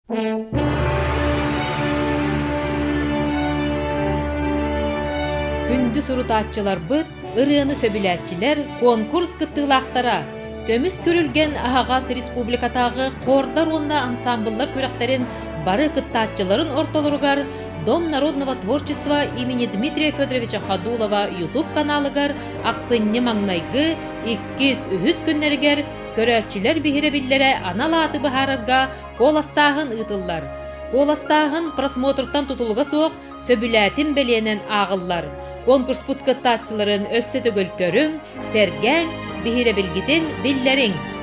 Күнді сурутаатчылар быт, ырыаны сөбіләтчілер конкурс кыттылақтара. Көміс көрілген Ағағас Республикатағы қордар онна ансамбллар көректерін бары кыттаатчыларын ортолыругар Дом народного творчества имени Дмитрия Федоровича Ходулова YouTube каналыгар ақсынны маңнайгы 200 күннергер көрәтчілер бихиребиллері аналаты бахарырга коластағын ытыллар. Коластағын просмотртан тутулуга соқ сөбіләтін беленен ағыллар. Конкурс путкаттатчыларын өссө төгөл көрің, сәргәң, бихиребилгиден биллерің.